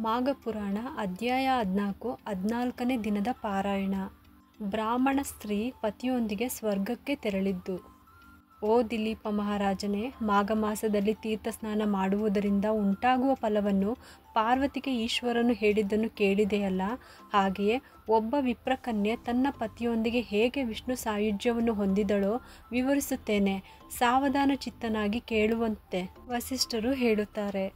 ಮಾಘಪುರಾಣ ಅಧ್ಯಾಯ 14 14ನೇ ದಿನದ ಪಾರಾಯಣ. ಬ್ರಾಹ್ಮಣ ಸ್ತ್ರೀ ಪತಿಯೊಂದಿಗೆ ಸ್ವರ್ಗಕ್ಕೆ ತೆರಳಿದ್ದು. ಓ ದಿಲೀಪ ಮಹಾರಾಜನೇ, ಮಾಘ ಮಾಸದಲ್ಲಿ ತೀರ್ಥಸ್ನಾನ ಮಾಡುವುದರಿಂದ ಉಂಟಾಗುವ ಫಲವನ್ನು ಪಾರ್ವತಿಗೆ ಈಶ್ವರನು ಹೇಳಿದ್ದನ್ನು ಕೇಳಿದೆಯಲ್ಲ. ಹಾಗೆಯೇ ಒಬ್ಬ ವಿಪ್ರಕನ್ಯೆ ತನ್ನ ಪತಿಯೊಂದಿಗೆ ಹೇಗೆ ವಿಷ್ಣು ಸಾಯುಜ್ಯವನ್ನು ಹೊಂದಿದಳೋ ವಿವರಿಸುತ್ತೇನೆ. ಸಾವಧಾನ ಚಿತ್ತನಾಗಿ ಕೇಳುವಂತೆ ವಸಿಷ್ಠರು ಹೇಳುತ್ತಾರೆ.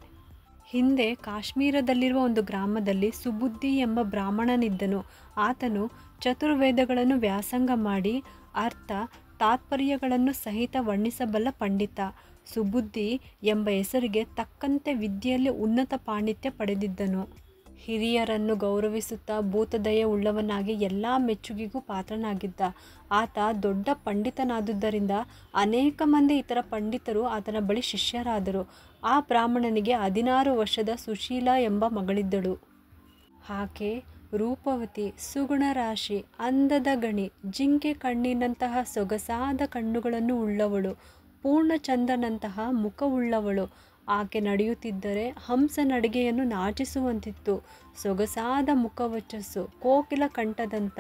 ಹಿಂದೆ ಕಾಶ್ಮೀರದಲ್ಲಿರುವ ಒಂದು ಗ್ರಾಮದಲ್ಲಿ ಸುಬುದ್ಧಿ ಎಂಬ ಬ್ರಾಹ್ಮಣನಿದ್ದನು. ಆತನು ಚತುರ್ವೇದಗಳನ್ನು ವ್ಯಾಸಂಗ ಮಾಡಿ ಅರ್ಥ ತಾತ್ಪರ್ಯಗಳನ್ನು ಸಹಿತ ವರ್ಣಿಸಬಲ್ಲ ಪಂಡಿತ. ಸುಬುದ್ಧಿ ಎಂಬ ಹೆಸರಿಗೆ ತಕ್ಕಂತೆ ವಿದ್ಯೆಯಲ್ಲಿ ಉನ್ನತ ಪಾಂಡಿತ್ಯ ಪಡೆದಿದ್ದನು. ಹಿರಿಯರನ್ನು ಗೌರವಿಸುತ್ತಾ ಭೂತದಯೆ ಉಳ್ಳವನಾಗಿ ಎಲ್ಲ ಮೆಚ್ಚುಗೆಗೂ ಪಾತ್ರನಾಗಿದ್ದ. ಆತ ದೊಡ್ಡ ಪಂಡಿತನಾದುದರಿಂದ ಅನೇಕ ಮಂದಿ ಇತರ ಪಂಡಿತರು ಆತನ ಬಳಿ ಶಿಷ್ಯರಾದರು. ಆ ಬ್ರಾಹ್ಮಣನಿಗೆ 16 ವರ್ಷದ ಸುಶೀಲಾ ಎಂಬ ಮಗಳಿದ್ದಳು. ಆಕೆ ರೂಪವತಿ, ಸುಗುಣರಾಶಿ, ಅಂದದ ಗಣಿ, ಜಿಂಕೆ ಕಣ್ಣಿನಂತಹ ಸೊಗಸಾದ ಕಣ್ಣುಗಳನ್ನು ಉಳ್ಳವಳು, ಪೂರ್ಣಚಂದ್ರನಂತಹ ಮುಖವುಳ್ಳವಳು. ಆಕೆ ನಡೆಯುತ್ತಿದ್ದರೆ ಹಂಸ ನಡಿಗೆಯನ್ನು ನಾಚಿಸುವಂತಿತ್ತು. ಸೊಗಸಾದ ಮುಖವಚಸ್ಸು, ಕೋಕಿಲ ಕಂಠದಂಥ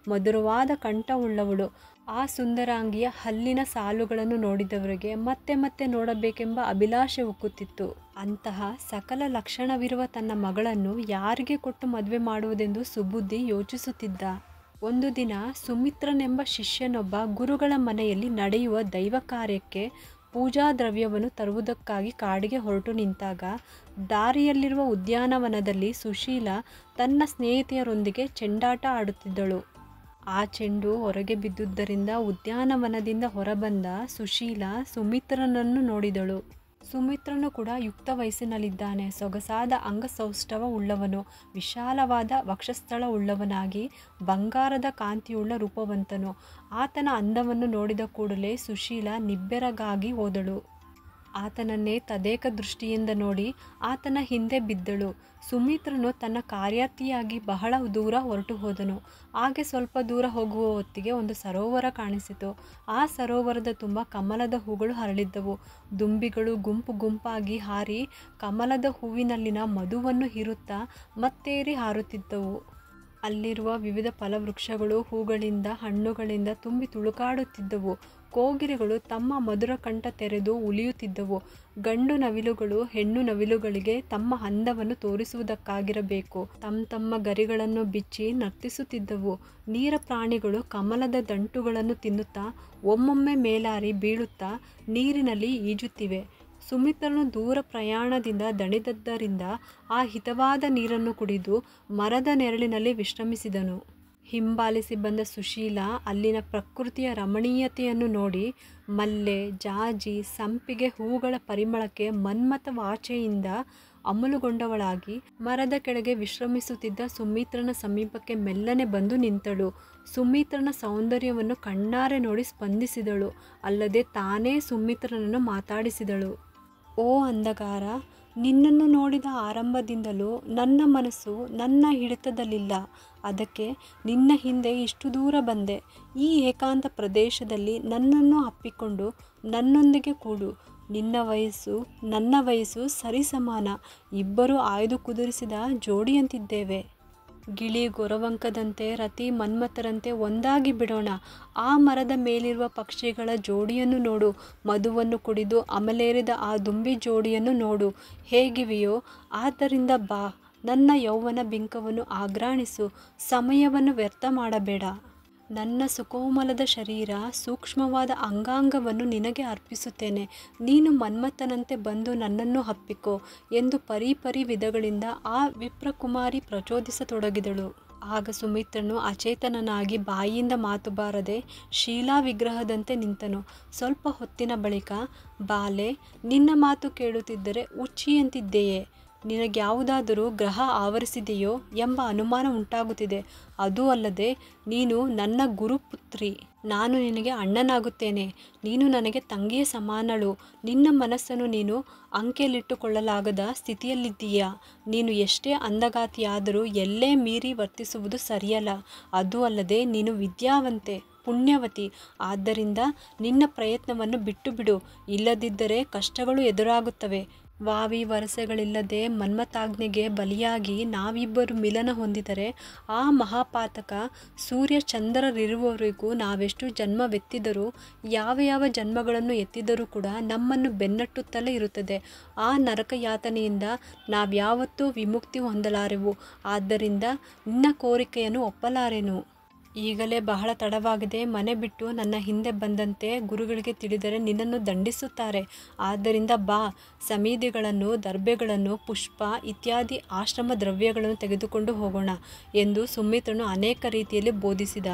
ಮಧುರವಾದ ಕಂಠವುಳ್ಳವಳು. ಆ ಸುಂದರಾಂಗಿಯ ಹಲ್ಲಿನ ಸಾಲುಗಳನ್ನು ನೋಡಿದವರಿಗೆ ಮತ್ತೆ ಮತ್ತೆ ನೋಡಬೇಕೆಂಬ ಅಭಿಲಾಷೆ ಉಕ್ಕುತ್ತಿತ್ತು. ಅಂತಹ ಸಕಲ ಲಕ್ಷಣವಿರುವ ತನ್ನ ಮಗಳನ್ನು ಯಾರಿಗೆ ಕೊಟ್ಟು ಮದುವೆ ಮಾಡುವುದೆಂದು ಸುಬುದ್ಧಿ ಯೋಚಿಸುತ್ತಿದ್ದ. ಒಂದು ದಿನ ಸುಮಿತ್ರನೆಂಬ ಶಿಷ್ಯನೊಬ್ಬ ಗುರುಗಳ ಮನೆಯಲ್ಲಿ ನಡೆಯುವ ದೈವ ಕಾರ್ಯಕ್ಕೆ ಪೂಜಾ ದ್ರವ್ಯವನ್ನು ತರುವುದಕ್ಕಾಗಿ ಕಾಡಿಗೆ ಹೊರಟು ನಿಂತಾಗ ದಾರಿಯಲ್ಲಿರುವ ಉದ್ಯಾನವನದಲ್ಲಿ ಸುಶೀಲಾ ತನ್ನ ಸ್ನೇಹಿತೆಯರೊಂದಿಗೆ ಚೆಂಡಾಟ ಆಡುತ್ತಿದ್ದಳು. ಆ ಚೆಂಡು ಹೊರಗೆ ಬಿದ್ದುದರಿಂದ ಉದ್ಯಾನವನದಿಂದ ಹೊರಬಂದ ಸುಶೀಲಾ ಸುಮಿತ್ರನನ್ನು ನೋಡಿದಳು. ಸುಮಿತ್ರನು ಕೂಡ ಯುಕ್ತ ವಯಸ್ಸಿನಲ್ಲಿದ್ದಾನೆ. ಸೊಗಸಾದ ಅಂಗಸೌಷ್ಠವ ಉಳ್ಳವನು, ವಿಶಾಲವಾದ ವಕ್ಷಸ್ಥಳ ಉಳ್ಳವನಾಗಿ ಬಂಗಾರದ ಕಾಂತಿಯುಳ್ಳ ರೂಪವಂತನು. ಆತನ ಅಂದವನ್ನು ನೋಡಿದ ಕೂಡಲೇ ಸುಶೀಲಾ ನಿಬ್ಬೆರಗಾಗಿ ಹೋದಳು. ಆತನನ್ನೇ ತದೇಕ ದೃಷ್ಟಿಯಿಂದ ನೋಡಿ ಆತನ ಹಿಂದೆ ಬಿದ್ದಳು. ಸುಮಿತ್ರನು ತನ್ನ ಕಾರ್ಯಾರ್ಥಿಯಾಗಿ ಬಹಳ ದೂರ ಹೊರಟು ಹೋದನು. ಹಾಗೆ ಸ್ವಲ್ಪ ದೂರ ಹೋಗುವ ಹೊತ್ತಿಗೆ ಒಂದು ಸರೋವರ ಕಾಣಿಸಿತು. ಆ ಸರೋವರದ ತುಂಬ ಕಮಲದ ಹೂಗಳು ಹರಳಿದ್ದವು. ದುಂಬಿಗಳು ಗುಂಪು ಗುಂಪಾಗಿ ಹಾರಿ ಕಮಲದ ಹೂವಿನಲ್ಲಿನ ಮಧುವನ್ನು ಹೀರುತ್ತಾ ಮತ್ತೇರಿ ಹಾರುತ್ತಿದ್ದವು. ಅಲ್ಲಿರುವ ವಿವಿಧ ಫಲವೃಕ್ಷಗಳು ಹೂಗಳಿಂದ ಹಣ್ಣುಗಳಿಂದ ತುಂಬಿ ತುಳುಕಾಡುತ್ತಿದ್ದವು. ಕೋಗಿಲೆಗಳು ತಮ್ಮ ಮಧುರ ಕಂಠ ತೆರೆದು ಉಲಿಯುತ್ತಿದ್ದವು. ಗಂಡು ನವಿಲುಗಳು ಹೆಣ್ಣು ನವಿಲುಗಳಿಗೆ ತಮ್ಮ ಅಂದವನ್ನು ತೋರಿಸುವುದಕ್ಕಾಗಿರಬೇಕು ತಮ್ಮ ಗರಿಗಳನ್ನು ಬಿಚ್ಚಿ ನರ್ತಿಸುತ್ತಿದ್ದವು. ನೀರ ಪ್ರಾಣಿಗಳು ಕಮಲದ ದಂಟುಗಳನ್ನು ತಿನ್ನುತ್ತಾ ಒಮ್ಮೊಮ್ಮೆ ಮೇಲಾರಿ ಬೀಳುತ್ತಾ ನೀರಿನಲ್ಲಿ ಈಜುತ್ತಿವೆ. ಸುಮಿತ್ರನು ದೂರ ಪ್ರಯಾಣದಿಂದ ದಣಿದದ್ದರಿಂದ ಆ ಹಿತವಾದ ನೀರನ್ನು ಕುಡಿದು ಮರದ ನೆರಳಿನಲ್ಲಿ ವಿಶ್ರಮಿಸಿದನು. ಹಿಂಬಾಲಿಸಿ ಬಂದ ಸುಶೀಲಾ ಅಲ್ಲಿನ ಪ್ರಕೃತಿಯ ರಮಣೀಯತೆಯನ್ನು ನೋಡಿ ಮಲ್ಲೆ, ಜಾಜಿ, ಸಂಪಿಗೆ ಹೂಗಳ ಪರಿಮಳಕ್ಕೆ ಮನ್ಮಥ ವಾಚೆಯಿಂದ ಅಮಲುಗೊಂಡವಳಾಗಿ ಮರದ ಕೆಳಗೆ ವಿಶ್ರಮಿಸುತ್ತಿದ್ದ ಸುಮಿತ್ರನ ಸಮೀಪಕ್ಕೆ ಮೆಲ್ಲನೆ ಬಂದು ನಿಂತಳು. ಸುಮಿತ್ರನ ಸೌಂದರ್ಯವನ್ನು ಕಣ್ಣಾರೆ ನೋಡಿ ಸ್ಪಂದಿಸಿದಳು. ಅಲ್ಲದೆ ತಾನೇ ಸುಮಿತ್ರನನ್ನು ಮಾತಾಡಿಸಿದಳು. ಓ ಅಂಧಗಾರ, ನಿನ್ನನ್ನು ನೋಡಿದ ಆರಂಭದಿಂದಲೂ ನನ್ನ ಮನಸ್ಸು ನನ್ನ ಹಿಡಿತದಲ್ಲಿಲ್ಲ. ಅದಕ್ಕೆ ನಿನ್ನ ಹಿಂದೆ ಇಷ್ಟು ದೂರ ಬಂದೆ. ಈ ಏಕಾಂತ ಪ್ರದೇಶದಲ್ಲಿ ನನ್ನನ್ನು ಅಪ್ಪಿಕೊಂಡು ನನ್ನೊಂದಿಗೆ ಕೂಡು. ನಿನ್ನ ವಯಸ್ಸು ನನ್ನ ವಯಸ್ಸು ಸರಿಸಮಾನ. ಇಬ್ಬರು ಆಯ್ದು ಕುದುರಿಸಿದ ಜೋಡಿಯಂತಿದ್ದೇವೆ. ಗಿಳಿ ಗೊರವಂಕದಂತೆ ರತಿ ಮನ್ಮಥರಂತೆ ಒಂದಾಗಿ ಬಿಡೋಣ. ಆ ಮರದ ಮೇಲಿರುವ ಪಕ್ಷಿಗಳ ಜೋಡಿಯನ್ನು ನೋಡು. ಮಧುವನ್ನು ಕುಡಿದು ಅಮಲೇರಿದ ಆ ದುಂಬಿ ಜೋಡಿಯನ್ನು ನೋಡು. ಹೇಗಿವೆಯೋ ಆದ್ದರಿಂದ ಬಾ. ನನ್ನ ಯೌವನ ಬಿಂಕವನ್ನು ಆಘ್ರಾಣಿಸು. ಸಮಯವನ್ನು ವ್ಯರ್ಥ ಮಾಡಬೇಡ. ನನ್ನ ಸುಕೋಮಲದ ಶರೀರ, ಸೂಕ್ಷ್ಮವಾದ ಅಂಗಾಂಗವನ್ನು ನಿನಗೆ ಅರ್ಪಿಸುತ್ತೇನೆ. ನೀನು ಮನ್ಮಥನಂತೆ ಬಂದು ನನ್ನನ್ನು ಅಪ್ಪಿಕೋ ಎಂದು ಪರಿ ವಿಧಗಳಿಂದ ಆ ವಿಪ್ರಕುಮಾರಿ ಪ್ರಚೋದಿಸತೊಡಗಿದಳು. ಆಗ ಸುಮಿತ್ರನು ಅಚೇತನನಾಗಿ ಬಾಯಿಯಿಂದ ಮಾತು ಬಾರದೆ ಶೀಲಾ ವಿಗ್ರಹದಂತೆ ನಿಂತನು. ಸ್ವಲ್ಪ ಹೊತ್ತಿನ ಬಳಿಕ, ಬಾಲೆ, ನಿನ್ನ ಮಾತು ಕೇಳುತ್ತಿದ್ದರೆ ಹುಚ್ಚಿಯಂತಿದ್ದೆಯೇ? ನಿನಗ್ಯಾವುದಾದರೂ ಗ್ರಹ ಆವರಿಸಿದೆಯೋ ಎಂಬ ಅನುಮಾನ ಉಂಟಾಗುತ್ತಿದೆ. ಅದೂ ಅಲ್ಲದೆ ನೀನು ನನ್ನ ಗುರುಪುತ್ರಿ. ನಾನು ನಿನಗೆ ಅಣ್ಣನಾಗುತ್ತೇನೆ. ನೀನು ನನಗೆ ತಂಗಿಯ ಸಮಾನಳು. ನಿನ್ನ ಮನಸ್ಸನ್ನು ನೀನು ಅಂಕೆಯಲ್ಲಿಟ್ಟುಕೊಳ್ಳಲಾಗದ ಸ್ಥಿತಿಯಲ್ಲಿದ್ದೀಯಾ? ನೀನು ಎಷ್ಟೇ ಅಂದಗಾತಿಯಾದರೂ ಎಲ್ಲೇ ಮೀರಿ ವರ್ತಿಸುವುದು ಸರಿಯಲ್ಲ. ಅದೂ ಅಲ್ಲದೆ ನೀನು ವಿದ್ಯಾವಂತೆ, ಪುಣ್ಯವತಿ. ಆದ್ದರಿಂದ ನಿನ್ನ ಪ್ರಯತ್ನವನ್ನು ಬಿಟ್ಟು ಬಿಡು. ಇಲ್ಲದಿದ್ದರೆ ಕಷ್ಟಗಳು ಎದುರಾಗುತ್ತವೆ. ವಾವಿ ವರಸೆಗಳಿಲ್ಲದೆ ಮನ್ಮಥಾಜ್ಞೆಗೆ ಬಲಿಯಾಗಿ ನಾವಿಬ್ಬರು ಮಿಲನ ಹೊಂದಿದರೆ ಆ ಮಹಾಪಾತಕ ಸೂರ್ಯ ಚಂದ್ರರಿರುವವರೆಗೂ ನಾವೆಷ್ಟು ಜನ್ಮವೆತ್ತಿದರೂ ಯಾವ ಯಾವ ಜನ್ಮಗಳನ್ನು ಎತ್ತಿದರೂ ಕೂಡ ನಮ್ಮನ್ನು ಬೆನ್ನಟ್ಟುತ್ತಲೇ ಇರುತ್ತದೆ. ಆ ನರಕ ಯಾತನೆಯಿಂದ ನಾವ್ಯಾವತ್ತೂ ವಿಮುಕ್ತಿ ಹೊಂದಲಾರೆವು. ಆದ್ದರಿಂದ ನಿನ್ನ ಕೋರಿಕೆಯನ್ನು ಒಪ್ಪಲಾರೆನು. ಈಗಲೇ ಬಹಳ ತಡವಾಗಿದೆ. ಮನೆ ಬಿಟ್ಟು ನನ್ನ ಹಿಂದೆ ಬಂದಂತೆ ಗುರುಗಳಿಗೆ ತಿಳಿದರೆ ನಿನ್ನನ್ನು ದಂಡಿಸುತ್ತಾರೆ. ಆದ್ದರಿಂದ ಬಾ, ಸಮಿಧಿಗಳನ್ನು, ದರ್ಬೆಗಳನ್ನು, ಪುಷ್ಪ ಇತ್ಯಾದಿ ಆಶ್ರಮ ದ್ರವ್ಯಗಳನ್ನು ತೆಗೆದುಕೊಂಡು ಹೋಗೋಣ ಎಂದು ಸುಮಿತ್ರನು ಅನೇಕ ರೀತಿಯಲ್ಲಿ ಬೋಧಿಸಿದ.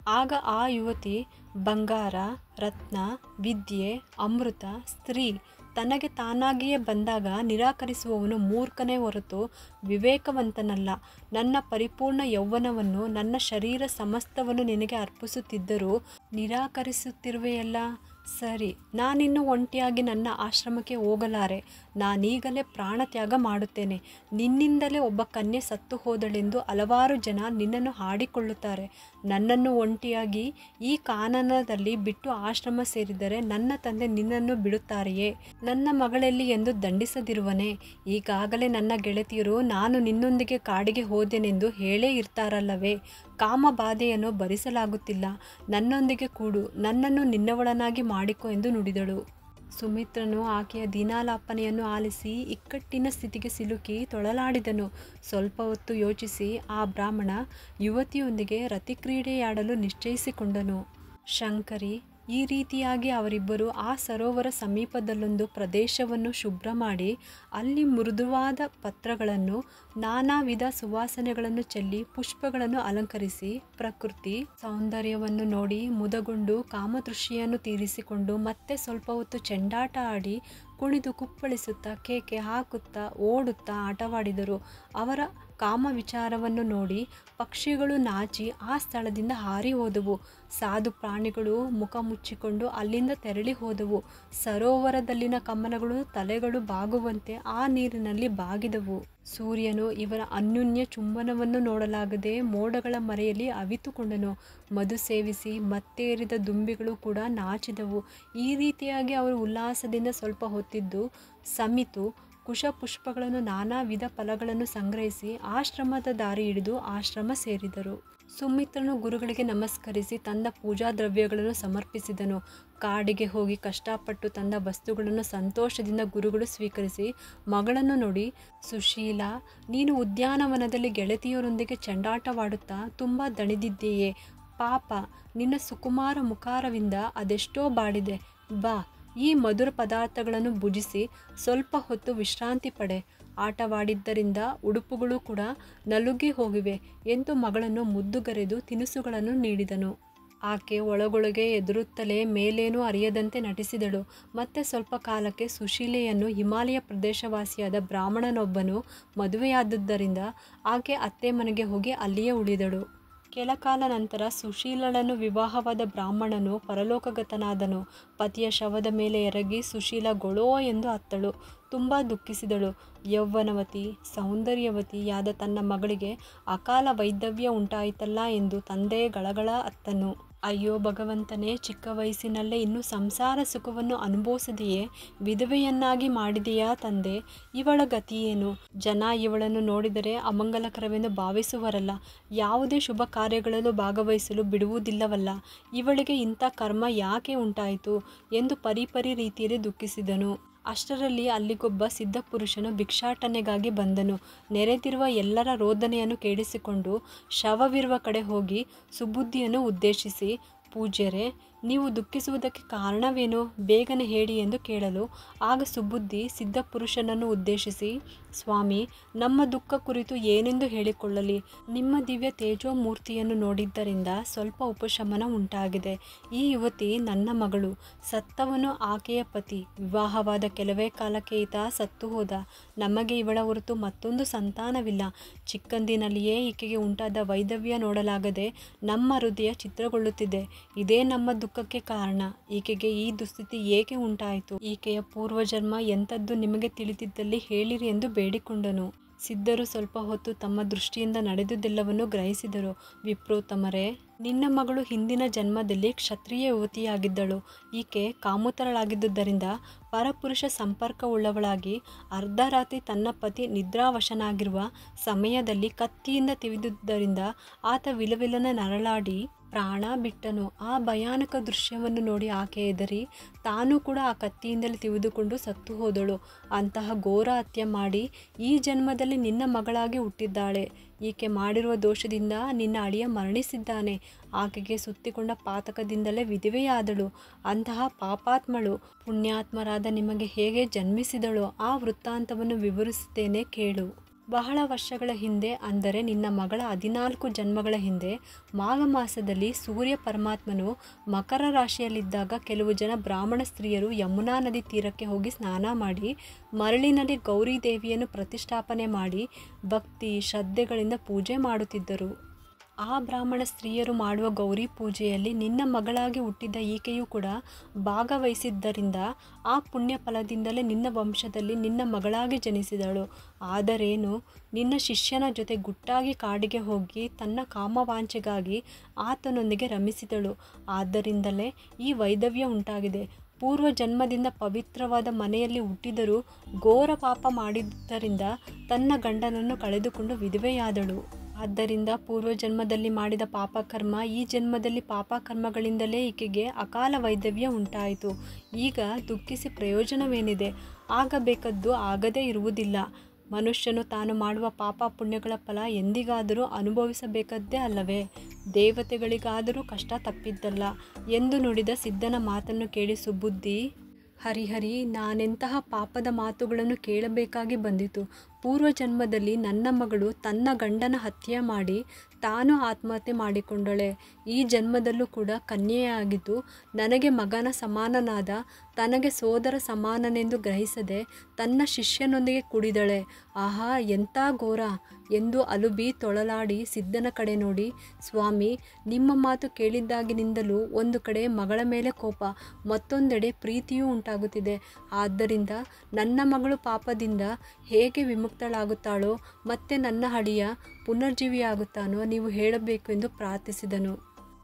ಆಗ ಆ ಯುವತಿ ಬಂಗಾರ, ರತ್ನ, ವಿದ್ಯೆ, ಅಮೃತ, ಸ್ತ್ರೀ ತನಗೆ ತಾನಾಗಿಯೇ ಬಂದಾಗ ನಿರಾಕರಿಸುವವನು ಮೂರ್ಖನೇ ಹೊರತು ವಿವೇಕವಂತನಲ್ಲ. ನನ್ನ ಪರಿಪೂರ್ಣ ಯೌವನವನ್ನು, ನನ್ನ ಶರೀರ ಸಮಸ್ತವನ್ನು ನಿನಗೆ ಅರ್ಪಿಸುತ್ತಿದ್ದರೂ ನಿರಾಕರಿಸುತ್ತಿರುವೆಯಲ್ಲ. ಸರಿ, ನಾನಿನ್ನು ಒಂಟಿಯಾಗಿ ನನ್ನ ಆಶ್ರಮಕ್ಕೆ ಹೋಗಲಾರೆ. ನಾನೀಗಲೇ ಪ್ರಾಣತ್ಯಾಗ ಮಾಡುತ್ತೇನೆ. ನಿನ್ನಿಂದಲೇ ಒಬ್ಬ ಕನ್ಯೆ ಸತ್ತು ಹೋದಳೆಂದು ಹಲವಾರು ಜನ ನಿನ್ನನ್ನು ಹಾಡಿಕೊಳ್ಳುತ್ತಾರೆ. ನನ್ನನ್ನು ಒಂಟಿಯಾಗಿ ಈ ಕಾನನದಲ್ಲಿ ಬಿಟ್ಟು ಆಶ್ರಮ ಸೇರಿದರೆ ನನ್ನ ತಂದೆ ನಿನ್ನನ್ನು ಬಿಡುತ್ತಾರೆಯೇ? ನನ್ನ ಮಗಳೆಲ್ಲಿ ಎಂದು ದಂಡಿಸದಿರುವನೇ? ಈಗಾಗಲೇ ನನ್ನ ಗೆಳತಿಯರು ನಾನು ನಿನ್ನೊಂದಿಗೆ ಕಾಡಿಗೆ ಹೋದೆನೆಂದು ಹೇಳೇ ಇರ್ತಾರಲ್ಲವೇ? ಕಾಮಬಾಧೆಯನ್ನು ಭರಿಸಲಾಗುತ್ತಿಲ್ಲ. ನನ್ನೊಂದಿಗೆ ಕೂಡು, ನನ್ನನ್ನು ನಿನ್ನವಳನಾಗಿ ಮಾಡಿಕೊ ಎಂದು ನುಡಿದಳು. ಸುಮಿತ್ರನು ಆಕೆಯ ದೀನಾಲಾಪನೆಯನ್ನು ಆಲಿಸಿ ಇಕ್ಕಟ್ಟಿನ ಸ್ಥಿತಿಗೆ ಸಿಲುಕಿ ತೊಳಲಾಡಿದನು. ಸ್ವಲ್ಪ ಹೊತ್ತು ಯೋಚಿಸಿ ಆ ಬ್ರಾಹ್ಮಣ ಯುವತಿಯೊಂದಿಗೆ ರತಿಕ್ರೀಡೆಯಾಡಲು ನಿಶ್ಚಯಿಸಿಕೊಂಡನು. ಶಂಕರಿ, ಈ ರೀತಿಯಾಗಿ ಅವರಿಬ್ಬರು ಆ ಸರೋವರ ಸಮೀಪದಲ್ಲೊಂದು ಪ್ರದೇಶವನ್ನು ಶುಭ್ರ ಮಾಡಿ ಅಲ್ಲಿ ಮೃದುವಾದ ಪತ್ರಗಳನ್ನು, ನಾನಾ ವಿಧ ಸುವಾಸನೆಗಳನ್ನು ಚೆಲ್ಲಿ ಪುಷ್ಪಗಳನ್ನು ಅಲಂಕರಿಸಿ ಪ್ರಕೃತಿ ಸೌಂದರ್ಯವನ್ನು ನೋಡಿ ಮುದಗೊಂಡು ಕಾಮತೃಷ್ಣೆಯನ್ನು ತೀರಿಸಿಕೊಂಡು ಮತ್ತೆ ಸ್ವಲ್ಪ ಹೊತ್ತು ಚೆಂಡಾಟ ಆಡಿ ಕುಣಿದು ಕುಪ್ಪಳಿಸುತ್ತಾ ಕೇಕೆ ಹಾಕುತ್ತಾ ಓಡುತ್ತಾ ಆಟವಾಡಿದರು. ಅವರ ಕಾಮ ವಿಚಾರವನ್ನು ನೋಡಿ ಪಕ್ಷಿಗಳು ನಾಚಿ ಆ ಸ್ಥಳದಿಂದ ಹಾರಿ ಹೋದವು. ಸಾಧು ಪ್ರಾಣಿಗಳು ಮುಖ ಮುಚ್ಚಿಕೊಂಡು ಅಲ್ಲಿಂದ ತೆರಳಿ ಹೋದವು. ಸರೋವರದಲ್ಲಿನ ಕಮಲಗಳು ತಲೆಗಳು ಬಾಗುವಂತೆ ಆ ನೀರಿನಲ್ಲಿ ಬಾಗಿದವು. ಸೂರ್ಯನು ಇವರ ಅನ್ಯೋನ್ಯ ಚುಂಬನವನ್ನು ನೋಡಲಾಗದೆ ಮೋಡಗಳ ಮರೆಯಲ್ಲಿ ಅವಿತುಕೊಂಡನು. ಮಧು ಸೇವಿಸಿ ಮತ್ತೇರಿದ ದುಂಬಿಗಳು ಕೂಡ ನಾಚಿದವು. ಈ ರೀತಿಯಾಗಿ ಅವರು ಉಲ್ಲಾಸದಿಂದ ಸ್ವಲ್ಪ ಹೊತ್ತಿದ್ದು ಸಮಿತು ಕುಶಪುಷ್ಪಗಳನ್ನು, ನಾನಾ ವಿಧ ಫಲಗಳನ್ನು ಸಂಗ್ರಹಿಸಿ ಆಶ್ರಮದ ದಾರಿ ಹಿಡಿದು ಆಶ್ರಮ ಸೇರಿದರು. ಸುಮಿತ್ರನು ಗುರುಗಳಿಗೆ ನಮಸ್ಕರಿಸಿ ತಂದ ಪೂಜಾ ದ್ರವ್ಯಗಳನ್ನು ಸಮರ್ಪಿಸಿದನು. ಕಾಡಿಗೆ ಹೋಗಿ ಕಷ್ಟಪಟ್ಟು ತಂದ ವಸ್ತುಗಳನ್ನು ಸಂತೋಷದಿಂದ ಗುರುಗಳು ಸ್ವೀಕರಿಸಿ ಮಗಳನ್ನು ನೋಡಿ, ಸುಶೀಲ, ನೀನು ಉದ್ಯಾನವನದಲ್ಲಿ ಗೆಳತಿಯರೊಂದಿಗೆ ಚೆಂಡಾಟವಾಡುತ್ತಾ ತುಂಬ ದಣಿದಿದ್ದೀಯೇ? ಪಾಪ, ನಿನ್ನ ಸುಕುಮಾರ ಮುಖಾರವಿಂದ ಅದೆಷ್ಟೋ ಬಾಡಿದೆ. ಬಾ, ಈ ಮಧುರ ಪದಾರ್ಥಗಳನ್ನು ಭುಜಿಸಿ ಸ್ವಲ್ಪ ಹೊತ್ತು ವಿಶ್ರಾಂತಿ ಪಡೆ. ಆಟವಾಡಿದ್ದರಿಂದ ಉಡುಪುಗಳು ಕೂಡ ನಲುಗಿ ಹೋಗಿವೆ ಎಂದು ಮಗಳನ್ನು ಮುದ್ದುಗರೆದು ತಿನಿಸುಗಳನ್ನು ನೀಡಿದನು. ಆಕೆ ಒಳಗೊಳಗೆ ಎದುರುತ್ತಲೇ ಮೇಲೇನೂ ಅರಿಯದಂತೆ ನಟಿಸಿದಳು. ಮತ್ತೆ ಸ್ವಲ್ಪ ಕಾಲಕ್ಕೆ ಸುಶೀಲೆಯನ್ನು ಹಿಮಾಲಯ ಪ್ರದೇಶವಾಸಿಯಾದ ಬ್ರಾಹ್ಮಣನೊಬ್ಬನು ಮದುವೆಯಾದುದರಿಂದ ಆಕೆ ಅತ್ತೆ ಮನೆಗೆ ಹೋಗಿ ಅಲ್ಲಿಯೇ ಉಳಿದಳು. ಕೆಲಕಾಲ ನಂತರ ಸುಶೀಲಳನ್ನು ವಿವಾಹವಾದ ಬ್ರಾಹ್ಮಣನು ಪರಲೋಕಗತನಾದನು. ಪತಿಯ ಶವದ ಮೇಲೆ ಎರಗಿ ಸುಶೀಲ ಗೊಳೋ ಎಂದು ಅತ್ತಳು. ತುಂಬ ದುಃಖಿಸಿದಳು. ಯೌವನವತಿ ಸೌಂದರ್ಯವತಿಯಾದ ತನ್ನ ಮಗಳಿಗೆ ಅಕಾಲ ವೈಧವ್ಯ ಉಂಟಾಯಿತಲ್ಲ ಎಂದು ತಂದೆ ಗಳಗಳ ಅತ್ತನು. ಅಯ್ಯೋ ಭಗವಂತನೇ, ಚಿಕ್ಕ ವಯಸ್ಸಿನಲ್ಲೇ ಇನ್ನೂ ಸಂಸಾರ ಸುಖವನ್ನು ಅನುಭವಿಸದೆಯೇ ವಿಧವೆಯನ್ನಾಗಿ ಮಾಡಿದೆಯಾ ತಂದೆ? ಇವಳ ಗತಿಯೇನು? ಜನ ಇವಳನ್ನು ನೋಡಿದರೆ ಅಮಂಗಲಕರವೆಂದು ಭಾವಿಸುವರಲ್ಲ. ಯಾವುದೇ ಶುಭ ಕಾರ್ಯಗಳಲ್ಲೂ ಭಾಗವಹಿಸಲು ಬಿಡುವುದಿಲ್ಲವಲ್ಲ. ಇವಳಿಗೆ ಇಂಥ ಕರ್ಮ ಯಾಕೆ ಉಂಟಾಯಿತು ಎಂದು ಪರಿಪರಿ ರೀತಿಯಲ್ಲಿ ದುಃಖಿಸಿದನು. ಅಷ್ಟರಲ್ಲಿ ಅಲ್ಲಿಗೊಬ್ಬ ಸಿದ್ಧಪುರುಷನು ಭಿಕ್ಷಾಟನೆಗಾಗಿ ಬಂದನು. ನೆರೆದಿರುವ ಎಲ್ಲರ ರೋದನೆಯನ್ನು ಕೇಳಿಸಿಕೊಂಡು ಶವವಿರುವ ಕಡೆ ಹೋಗಿ ಸುಬುದ್ಧಿಯನ್ನು ಉದ್ದೇಶಿಸಿ, ಪೂಜ್ಯರೇ, ನೀವು ದುಃಖಿಸುವುದಕ್ಕೆ ಕಾರಣವೇನು? ಬೇಗನೆ ಹೇಳಿ ಎಂದು ಕೇಳಲು, ಆಗ ಸುಬುದ್ಧಿ ಸಿದ್ಧಪುರುಷನನ್ನು ಉದ್ದೇಶಿಸಿ, ಸ್ವಾಮಿ, ನಮ್ಮ ದುಃಖ ಕುರಿತು ಏನೆಂದು ಹೇಳಿಕೊಳ್ಳಲಿ? ನಿಮ್ಮ ದಿವ್ಯ ತೇಜೋಮೂರ್ತಿಯನ್ನು ನೋಡಿದ್ದರಿಂದ ಸ್ವಲ್ಪ ಉಪಶಮನ ಉಂಟಾಗಿದೆ. ಈ ಯುವತಿ ನನ್ನ ಮಗಳು. ಸತ್ತವನು ಆಕೆಯ ಪತಿ. ವಿವಾಹವಾದ ಕೆಲವೇ ಕಾಲಕ್ಕೆ ಈತ ಸತ್ತು ಹೋದ. ನಮಗೆ ಇವಳ ಹೊರತು ಮತ್ತೊಂದು ಸಂತಾನವಿಲ್ಲ. ಚಿಕ್ಕಂದಿನಲ್ಲಿಯೇ ಈಕೆಗೆ ಉಂಟಾದ ವೈಧವ್ಯ ನೋಡಲಾಗದೆ ನಮ್ಮ ಹೃದಯ ಚಿತ್ರಗೊಳ್ಳುತ್ತಿದೆ. ಇದೇ ನಮ್ಮ ದುಃಖಕ್ಕೆ ಕಾರಣ. ಈಕೆಗೆ ಈ ದುಸ್ಥಿತಿ ಏಕೆ ಉಂಟಾಯಿತು? ಈಕೆಯ ಪೂರ್ವಜನ್ಮ ಎಂಥದ್ದು ನಿಮಗೆ ತಿಳಿದಿದ್ದಲ್ಲಿ ಹೇಳಿರಿ ಎಂದು ಬೇಡಿಕೊಂಡನು. ಸಿದ್ಧರು ಸ್ವಲ್ಪ ಹೊತ್ತು ತಮ್ಮ ದೃಷ್ಟಿಯಿಂದ ನಡೆದುದೆಲ್ಲವನ್ನು ಗ್ರಹಿಸಿದರು. ವಿಪ್ರೋತ್ತಮರೇ, ನಿನ್ನ ಮಗಳು ಹಿಂದಿನ ಜನ್ಮದಲ್ಲಿ ಕ್ಷತ್ರಿಯ ಯುವತಿಯಾಗಿದ್ದಳು. ಈಕೆ ಕಾಮುತರಳಾಗಿದ್ದುದರಿಂದ ಪರಪುರುಷ ಸಂಪರ್ಕವುಳ್ಳವಳಾಗಿ ಅರ್ಧರಾತ್ರಿ ತನ್ನ ಪತಿ ನಿದ್ರಾವಶನಾಗಿರುವ ಸಮಯದಲ್ಲಿ ಕತ್ತಿಯಿಂದ ತಿವಿದುದರಿಂದ ಆತ ವಿಲವಿಲನೆ ನರಳಾಡಿ ಪ್ರಾಣ ಬಿಟ್ಟನು. ಆ ಭಯಾನಕ ದೃಶ್ಯವನ್ನು ನೋಡಿ ಆಕೆ ಹೆದರಿ ತಾನೂ ಕೂಡ ಆ ಕತ್ತಿಯಿಂದಲೇ ತಿವಿದುಕೊಂಡು ಸತ್ತು ಹೋದಳು. ಅಂತಹ ಘೋರ ಹತ್ಯೆ ಮಾಡಿ ಈ ಜನ್ಮದಲ್ಲಿ ನಿನ್ನ ಮಗಳಾಗಿ ಹುಟ್ಟಿದ್ದಾಳೆ. ಈಕೆ ಮಾಡಿರುವ ದೋಷದಿಂದ ನಿನ್ನ ಅಳಿಯ ಮರಣಿಸಿದ್ದಾನೆ. ಆಕೆಗೆ ಸುತ್ತಿಕೊಂಡ ಪಾತಕದಿಂದಲೇ ವಿಧವೆಯಾದಳು. ಅಂತಹ ಪಾಪಾತ್ಮಳು ಪುಣ್ಯಾತ್ಮರಾದ ನಿಮಗೆ ಹೇಗೆ ಜನ್ಮಿಸಿದಳೋ ಆ ವೃತ್ತಾಂತವನ್ನು ವಿವರಿಸುತ್ತೇನೆ ಕೇಳು. ಬಹಳ ವರ್ಷಗಳ ಹಿಂದೆ, ಅಂದರೆ ನಿನ್ನ ಮಗಳ 14 ಜನ್ಮಗಳ ಹಿಂದೆ, ಮಾಘ ಮಾಸದಲ್ಲಿ ಸೂರ್ಯ ಪರಮಾತ್ಮನು ಮಕರ ರಾಶಿಯಲ್ಲಿದ್ದಾಗ ಕೆಲವು ಜನ ಬ್ರಾಹ್ಮಣ ಸ್ತ್ರೀಯರು ಯಮುನಾ ನದಿ ತೀರಕ್ಕೆ ಹೋಗಿ ಸ್ನಾನ ಮಾಡಿ ಮರಳಿನಲ್ಲಿ ಗೌರಿ ದೇವಿಯನ್ನು ಪ್ರತಿಷ್ಠಾಪನೆ ಮಾಡಿ ಭಕ್ತಿ ಶ್ರದ್ಧೆಗಳಿಂದ ಪೂಜೆ ಮಾಡುತ್ತಿದ್ದರು. ಆ ಬ್ರಾಹ್ಮಣ ಸ್ತ್ರೀಯರು ಮಾಡುವ ಗೌರಿ ಪೂಜೆಯಲ್ಲಿ ನಿನ್ನ ಮಗಳಾಗಿ ಹುಟ್ಟಿದ ಈಕೆಯೂ ಕೂಡ ಭಾಗವಹಿಸಿದ್ದರಿಂದ ಆ ಪುಣ್ಯ ಫಲದಿಂದಲೇ ನಿನ್ನ ವಂಶದಲ್ಲಿ ನಿನ್ನ ಮಗಳಾಗಿ ಜನಿಸಿದಳು. ಆದರೇನು, ನಿನ್ನ ಶಿಷ್ಯನ ಜೊತೆ ಗುಟ್ಟಾಗಿ ಕಾಡಿಗೆ ಹೋಗಿ ತನ್ನ ಕಾಮವಾಂಛೆಗಾಗಿ ಆತನೊಂದಿಗೆ ರಮಿಸಿದಳು. ಆದ್ದರಿಂದಲೇ ಈ ವೈಧವ್ಯ ಉಂಟಾಗಿದೆ. ಪೂರ್ವ ಜನ್ಮದಿಂದ ಪವಿತ್ರವಾದ ಮನೆಯಲ್ಲಿ ಹುಟ್ಟಿದರೂ ಘೋರ ಪಾಪ ಮಾಡಿದ್ದರಿಂದ ತನ್ನ ಗಂಡನನ್ನು ಕಳೆದುಕೊಂಡು ವಿಧವೆಯಾದಳು. ಆದ್ದರಿಂದ ಪೂರ್ವಜನ್ಮದಲ್ಲಿ ಮಾಡಿದ ಪಾಪಕರ್ಮ ಈ ಜನ್ಮದಲ್ಲಿ ಪಾಪಕರ್ಮಗಳಿಂದಲೇ ಈಕೆಗೆ ಅಕಾಲ ವೈಧವ್ಯ ಉಂಟಾಯಿತು. ಈಗ ದುಃಖಿಸಿ ಪ್ರಯೋಜನವೇನಿದೆ? ಆಗಬೇಕದ್ದು ಆಗದೇ ಇರುವುದಿಲ್ಲ. ಮನುಷ್ಯನು ತಾನು ಮಾಡುವ ಪಾಪ ಪುಣ್ಯಗಳ ಫಲ ಎಂದಿಗಾದರೂ ಅನುಭವಿಸಬೇಕದ್ದೇ ಅಲ್ಲವೇ? ದೇವತೆಗಳಿಗಾದರೂ ಕಷ್ಟ ತಪ್ಪಿದ್ದಲ್ಲ ಎಂದು ನುಡಿದ ಸಿದ್ಧನ ಮಾತನ್ನು ಕೇಳಿ ಸುಬುದ್ಧಿ, ಹರಿಹರಿ, ನಾನೆಂತಹ ಪಾಪದ ಮಾತುಗಳನ್ನು ಕೇಳಬೇಕಾಗಿ ಬಂದಿತು. ಪೂರ್ವಜನ್ಮದಲ್ಲಿ ನನ್ನ ಮಗಳು ತನ್ನ ಗಂಡನ ಹತ್ಯೆ ಮಾಡಿ ತಾನು ಆತ್ಮಹತ್ಯೆ ಮಾಡಿಕೊಂಡಳೆ. ಈ ಜನ್ಮದಲ್ಲೂ ಕೂಡ ಕನ್ಯೆಯಾಗಿದ್ದು ನನಗೆ ಮಗನ ಸಮಾನನಾದ, ತನಗೆ ಸೋದರ ಸಮಾನನೆಂದು ಗ್ರಹಿಸದೆ ತನ್ನ ಶಿಷ್ಯನೊಂದಿಗೆ ಕುಡಿದಳೆ. ಆಹಾ, ಎಂಥ ಘೋರ ಎಂದು ಅಲುಬಿ ತೊಳಲಾಡಿ ಸಿದ್ಧನ ಕಡೆ ನೋಡಿ, ಸ್ವಾಮಿ, ನಿಮ್ಮ ಮಾತು ಕೇಳಿದ್ದಾಗಿನಿಂದಲೂ ಒಂದು ಕಡೆ ಮಗಳ ಮೇಲೆ ಕೋಪ, ಮತ್ತೊಂದೆಡೆ ಪ್ರೀತಿಯೂ ಉಂಟಾಗುತ್ತಿದೆ. ಆದ್ದರಿಂದ ನನ್ನ ಮಗಳು ಪಾಪದಿಂದ ಹೇಗೆ ವಿಮುಕ್ತಳಾಗುತ್ತಾಳೋ ಮತ್ತೆ ನನ್ನ ಅಳಿಯ ಪುನರ್ಜೀವಿಯಾಗುತ್ತಾನೋ ನೀವು ಹೇಳಬೇಕು ಎಂದು ಪ್ರಾರ್ಥಿಸಿದನು.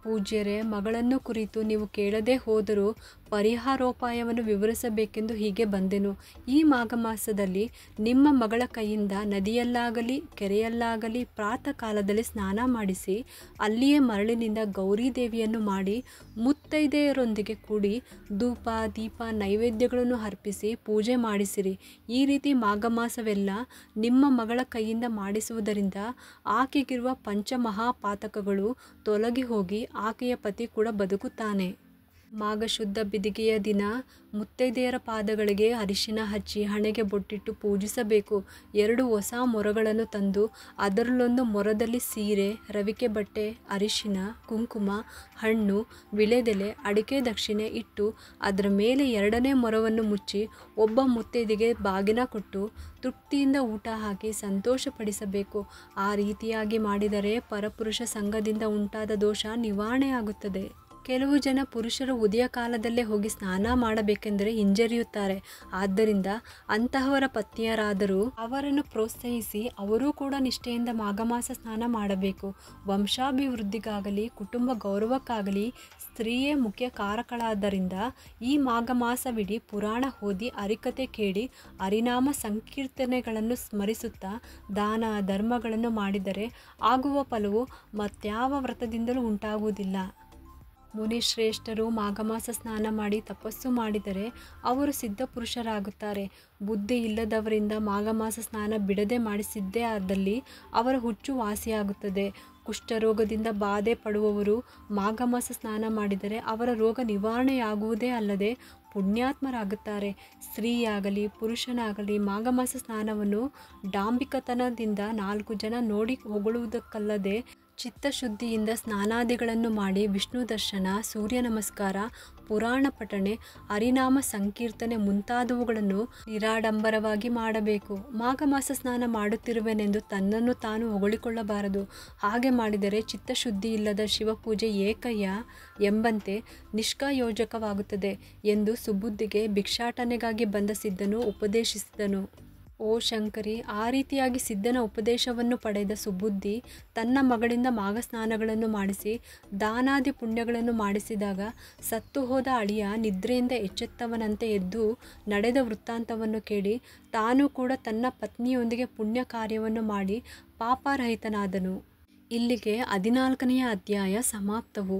ಪೂಜ್ಯರೇ, ಮಗಳನ್ನು ಕುರಿತು ನೀವು ಕೇಳದೇ ಹೋದರೂ ಪರಿಹಾರೋಪಾಯವನ್ನು ವಿವರಿಸಬೇಕೆಂದು ಹೀಗೆ ಬಂದೆನು. ಈ ಮಾಘ ಮಾಸದಲ್ಲಿ ನಿಮ್ಮ ಮಗಳ ಕೈಯಿಂದ ನದಿಯಲ್ಲಾಗಲಿ ಕೆರೆಯಲ್ಲಾಗಲಿ ಪ್ರಾತಃ ಕಾಲದಲ್ಲಿ ಸ್ನಾನ ಮಾಡಿಸಿ ಅಲ್ಲಿಯೇ ಮರಳಿನಿಂದ ಗೌರಿ ದೇವಿಯನ್ನು ಮಾಡಿ ಮುತ್ತೈದೆಯರೊಂದಿಗೆ ಕೂಡಿ ಧೂಪ ದೀಪ ನೈವೇದ್ಯಗಳನ್ನು ಅರ್ಪಿಸಿ ಪೂಜೆ ಮಾಡಿಸಿರಿ. ಈ ರೀತಿ ಮಾಘ ಮಾಸವೆಲ್ಲ ನಿಮ್ಮ ಮಗಳ ಕೈಯಿಂದ ಮಾಡಿಸುವುದರಿಂದ ಆಕೆಗಿರುವ ಪಂಚಮಹಾಪಾತಕಗಳು ತೊಲಗಿ ಹೋಗಿ ಆಕೆಯ ಪತಿ ಕೂಡ ಬದುಕುತ್ತಾನೆ. ಮಾಘ ಶುದ್ಧ ಬಿದಿಗೆಯ ದಿನ ಮುತ್ತೈದೆಯರ ಪಾದಗಳಿಗೆ ಅರಿಶಿನ ಹಚ್ಚಿ ಹಣೆಗೆ ಬೊಟ್ಟಿಟ್ಟು ಪೂಜಿಸಬೇಕು. 2 ಹೊಸ ಮೊರಗಳನ್ನು ತಂದು ಅದರಲ್ಲೊಂದು ಮೊರದಲ್ಲಿ ಸೀರೆ, ರವಿಕೆ ಬಟ್ಟೆ, ಅರಿಶಿನ, ಕುಂಕುಮ, ಹಣ್ಣು, ವಿಳೆದೆಲೆ, ಅಡಿಕೆ ದಕ್ಷಿಣೆ ಇಟ್ಟು ಅದರ ಮೇಲೆ 2ನೇ ಮೊರವನ್ನು ಮುಚ್ಚಿ ಒಬ್ಬ ಮುತ್ತೈದೆಗೆ ಬಾಗಿನ ಕೊಟ್ಟು ತೃಪ್ತಿಯಿಂದ ಊಟ ಹಾಕಿ ಸಂತೋಷಪಡಿಸಬೇಕು. ಆ ರೀತಿಯಾಗಿ ಮಾಡಿದರೆ ಪರಪುರುಷ ಸಂಘದಿಂದ ಉಂಟಾದ ದೋಷ ನಿವಾರಣೆಯಾಗುತ್ತದೆ. ಕೆಲವು ಜನ ಪುರುಷರು ಉದಯ ಕಾಲದಲ್ಲೇ ಹೋಗಿ ಸ್ನಾನ ಮಾಡಬೇಕೆಂದರೆ ಹಿಂಜರಿಯುತ್ತಾರೆ. ಆದ್ದರಿಂದ ಅಂತಹವರ ಪತ್ನಿಯರಾದರೂ ಅವರನ್ನು ಪ್ರೋತ್ಸಾಹಿಸಿ ಅವರೂ ಕೂಡ ನಿಷ್ಠೆಯಿಂದ ಮಾಘಮಾಸ ಸ್ನಾನ ಮಾಡಬೇಕು. ವಂಶಾಭಿವೃದ್ಧಿಗಾಗಲಿ ಕುಟುಂಬ ಗೌರವಕ್ಕಾಗಲಿ ಸ್ತ್ರೀಯೇ ಮುಖ್ಯ ಕಾರಕಳಾದ್ದರಿಂದ ಈ ಮಾಘ ಮಾಸವಿಡೀ ಪುರಾಣ ಓದಿ ಹರಿಕತೆ ಕೇಳಿ ಹರಿನಾಮ ಸಂಕೀರ್ತನೆಗಳನ್ನು ಸ್ಮರಿಸುತ್ತಾ ದಾನ ಧರ್ಮಗಳನ್ನು ಮಾಡಿದರೆ ಆಗುವ ಫಲವು ಮತ್ಯಾವ ವ್ರತದಿಂದಲೂ ಉಂಟಾಗುವುದಿಲ್ಲ. ಮುನಿಶ್ರೇಷ್ಠರು ಮಾಘಮಾಸ ಸ್ನಾನ ಮಾಡಿ ತಪಸ್ಸು ಮಾಡಿದರೆ ಅವರು ಸಿದ್ಧ ಪುರುಷರಾಗುತ್ತಾರೆ. ಬುದ್ಧಿ ಇಲ್ಲದವರಿಂದ ಮಾಘಮಾಸ ಸ್ನಾನ ಬಿಡದೆ ಮಾಡಿಸಿದ್ದೇ ಆದಲ್ಲಿ ಅವರ ಹುಚ್ಚು ವಾಸಿಯಾಗುತ್ತದೆ. ಕುಷ್ಠರೋಗದಿಂದ ಬಾಧೆ ಪಡುವವರು ಮಾಘಮಾಸ ಸ್ನಾನ ಮಾಡಿದರೆ ಅವರ ರೋಗ ನಿವಾರಣೆಯಾಗುವುದೇ ಅಲ್ಲದೆ ಪುಣ್ಯಾತ್ಮರಾಗುತ್ತಾರೆ. ಸ್ತ್ರೀಯಾಗಲಿ ಪುರುಷನಾಗಲಿ ಮಾಘಮಾಸ ಸ್ನಾನವನ್ನು ಡಾಂಬಿಕತನದಿಂದ 4 ಜನ ನೋಡಿ ಹೊಗಳುವುದಕ್ಕಲ್ಲದೆ ಚಿತ್ತಶುದ್ಧಿಯಿಂದ ಸ್ನಾನಾದಿಗಳನ್ನು ಮಾಡಿ ವಿಷ್ಣು ದರ್ಶನ, ಸೂರ್ಯ ನಮಸ್ಕಾರ, ಪುರಾಣ ಪಠಣೆ, ಹರಿನಾಮ ಸಂಕೀರ್ತನೆ ಮುಂತಾದವುಗಳನ್ನು ನಿರಾಡಂಬರವಾಗಿ ಮಾಡಬೇಕು. ಮಾಘಮಾಸ ಸ್ನಾನ ಮಾಡುತ್ತಿರುವೆನೆಂದು ತನ್ನನ್ನು ತಾನು ಹೊಗಳಿಕೊಳ್ಳಬಾರದು. ಹಾಗೆ ಮಾಡಿದರೆ ಚಿತ್ತಶುದ್ಧಿ ಇಲ್ಲದ ಶಿವಪೂಜೆ ಏಕಯ್ಯ ಎಂಬಂತೆ ನಿಷ್ಕಯೋಜಕವಾಗುತ್ತದೆ ಎಂದು ಸುಬುದ್ಧಿಗೆ ಭಿಕ್ಷಾಟನೆಗಾಗಿ ಬಂದ ಸಿದ್ಧನು ಉಪದೇಶಿಸಿದನು. ಓ ಶಂಕರಿ, ಆ ರೀತಿಯಾಗಿ ಸಿದ್ಧನ ಉಪದೇಶವನ್ನು ಪಡೆದ ಸುಬುದ್ಧಿ ತನ್ನ ಮಗಳಿಂದ ಮಾಘಸ್ನಾನಗಳನ್ನು ಮಾಡಿಸಿ ದಾನಾದಿ ಪುಣ್ಯಗಳನ್ನು ಮಾಡಿಸಿದಾಗ ಸತ್ತು ಹೋದ ಅಳಿಯ ನಿದ್ರೆಯಿಂದ ಎಚ್ಚೆತ್ತವನಂತೆ ಎದ್ದು ನಡೆದ ವೃತ್ತಾಂತವನ್ನು ಕೇಳಿ ತಾನೂ ಕೂಡ ತನ್ನ ಪತ್ನಿಯೊಂದಿಗೆ ಪುಣ್ಯ ಕಾರ್ಯವನ್ನು ಮಾಡಿ ಪಾಪರಹಿತನಾದನು. ಇಲ್ಲಿಗೆ 14ನೆಯ ಅಧ್ಯಾಯ ಸಮಾಪ್ತವು.